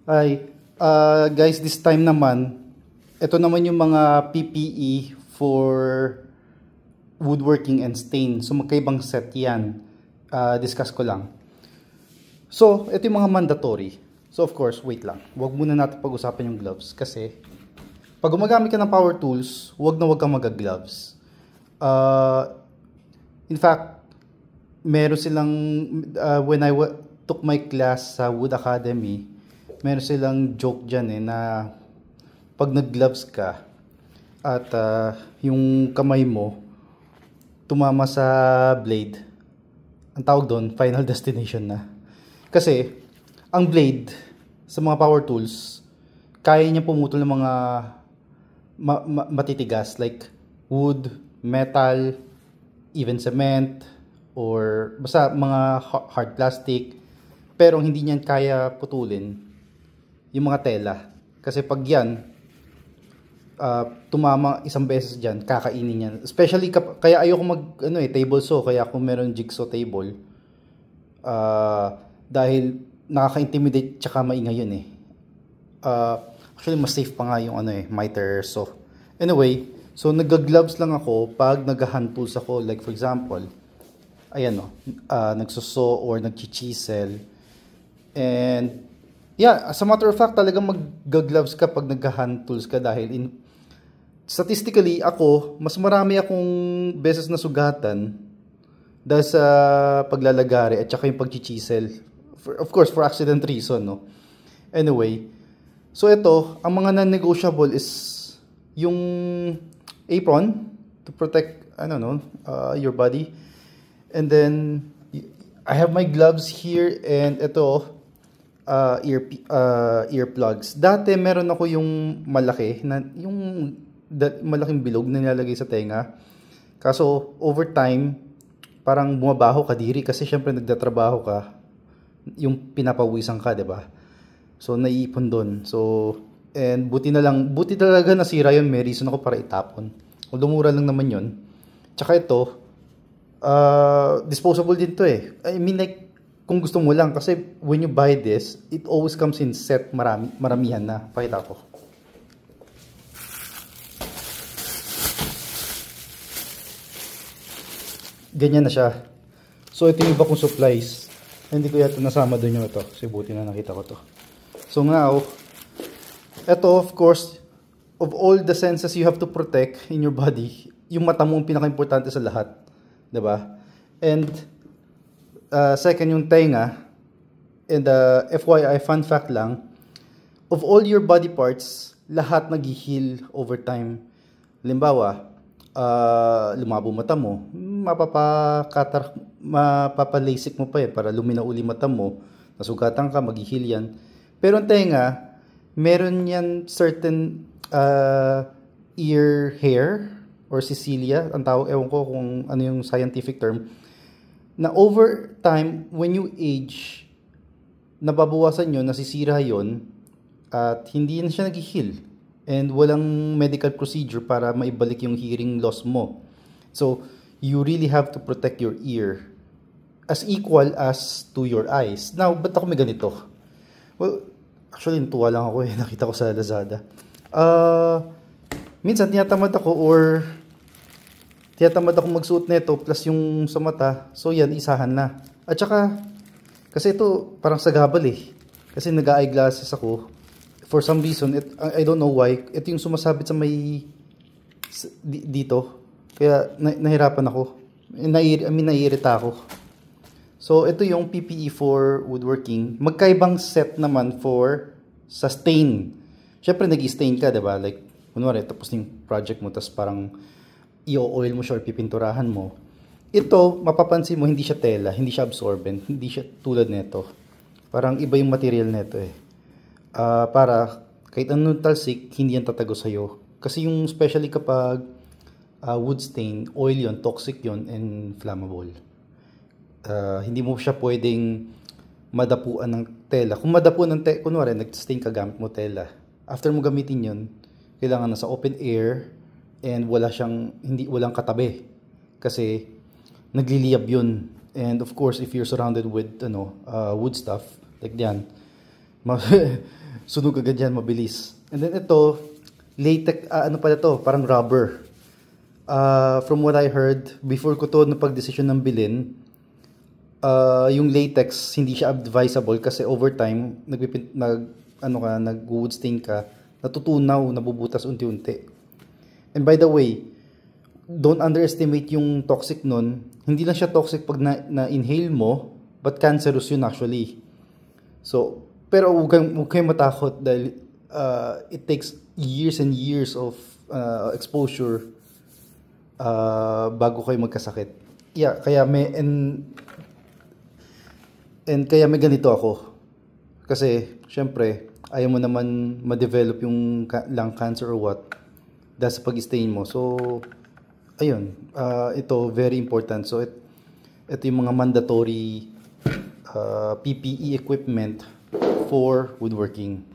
Ay, guys, this time naman, ito naman yung mga PPE for woodworking and stain. So, magkaibang set yan. Discuss ko lang. So, ito yung mga mandatory. So, of course, wait lang. Huwag muna natin pag-usapan yung gloves kasi pag gumagamit ka ng power tools, huwag kang mag-gloves. In fact, meron silang, when I took my class sa Wood Academy, meron silang joke dyan na pag nag-gloves ka at yung kamay mo tumama sa blade, ang tawag doon, final destination na. Kasi, ang blade sa mga power tools, kaya niya pumutol ng mga matitigas like wood, metal, even cement, or basta mga hard plastic. Pero hindi niyan kaya putulin yung mga tela. Kasi pag yan, tumama isang beses dyan, kakainin yan. Especially, kaya ayoko table saw. Kaya kung meron jigsaw table, dahil nakaka-intimidate tsaka maingay yun actually, mas safe pa nga yung miter saw. Anyway, so nag-gloves lang ako pag nag-hand tools ako. Like for example, ayan nagsusaw or nag-chisel. And yeah, as a matter of fact, talagang mag-gloves ka pag nag-hand tools ka dahil statistically, mas marami akong beses na sugatan dahil sa paglalagari at saka yung pag-chisel. Of course, for accident reason, no? Anyway, so ito, ang mga non-negotiable is yung apron to protect, your body. And then, I have my gloves here and ito, earplugs. Dati meron ako yung malaki yung malaking bilog na nilalagay sa tenga. Kaso over time parang bumabaho kadiri kasi syempre nagtatrabaho ka, yung pinapawisan ka, 'di ba? So naiipon doon. So and buti talaga nasira yun, may reason ako para itapon. Although mura lang naman yun. Tsaka ito disposable din to I mean, like, kung gusto mo lang, kasi when you buy this, it always comes in set, maramihan na. Pakita ko. Ganyan na siya. So ito yung iba kong supplies. Hindi ko yata nasama doon yung ito. Kasi buti na nakita ko to. So now, ito of course, of all the senses you have to protect in your body, yung mata mo ang pinaka-importante sa lahat. Diba? And second yung tenga. And FYI, fun fact lang, of all your body parts, lahat nag-heal over time. Halimbawa, lumabo mata mo, mapapalasik mo pa para lumina uli mata mo, nasugatan ka, mag-heal yan. Pero ang tenga, meron yan certain ear hair or sicilia, ang tawag, ewan ko kung ano yung scientific term, na over time, when you age, nababawasan yun, nasisira yun, at hindi na siya nag-heal. And walang medical procedure para maibalik yung hearing loss mo. So, you really have to protect your ear as equal as to your eyes. Now, ba't ako may ganito? Well, actually, natuwa lang ako nakita ko sa Lazada. Minsan, tinatamad ako magsuot nito plus yung sa mata. So yan, isahan na. At saka, kasi ito parang sagabal Kasi nag-eyeglasses ako. For some reason, I don't know why, ito yung sumasabit sa dito. Kaya nahirapan ako. Naiirita ako. So ito yung PPE for woodworking. Magkaibang set naman for sa stain. Siyempre nag-stain ka, diba? Like, kunwari, tapos yung project mo, tapos parang i-oil mo siya or pipinturahan mo. Ito, mapapansin mo, hindi siya tela, hindi siya absorbent, hindi siya tulad nito. Parang iba yung material nito para kahit anong talsik, hindi yan tatago sa'yo. Kasi yung especially kapag wood stain, oil yon, toxic yon, and flammable. Hindi mo siya pwedeng madapuan ng tela. Kung madapuan ng tela, kunwari, nag-stain ka gamit mo tela. After mo gamitin yun, kailangan nasa open air, and walang katabi kasi nagliliyab yun. And of course, if you're surrounded with wood stuff like yan, sunog agad yan, mabilis. And then ito, latex, ano pala to, parang rubber. From what I heard, before ko to napag-desisyon ng bilhin, yung latex hindi siya advisable kasi over time nag-wood stain ka, natutunaw, nabubutas unti-unti. And by the way, don't underestimate yung toxic nun. Hindi lang siya toxic pag na-inhale mo, but cancerous yun actually. So, pero huwag kayong matakot dahil it takes years and years of exposure bago kayo magkasakit. Yeah, kaya kaya may ganito ako. Kasi, syempre, ayaw mo naman ma-develop yung lung cancer or what dahil sa pag-stain mo. So, ayun. Ito, very important. So, ito yung mga mandatory PPE equipment for woodworking.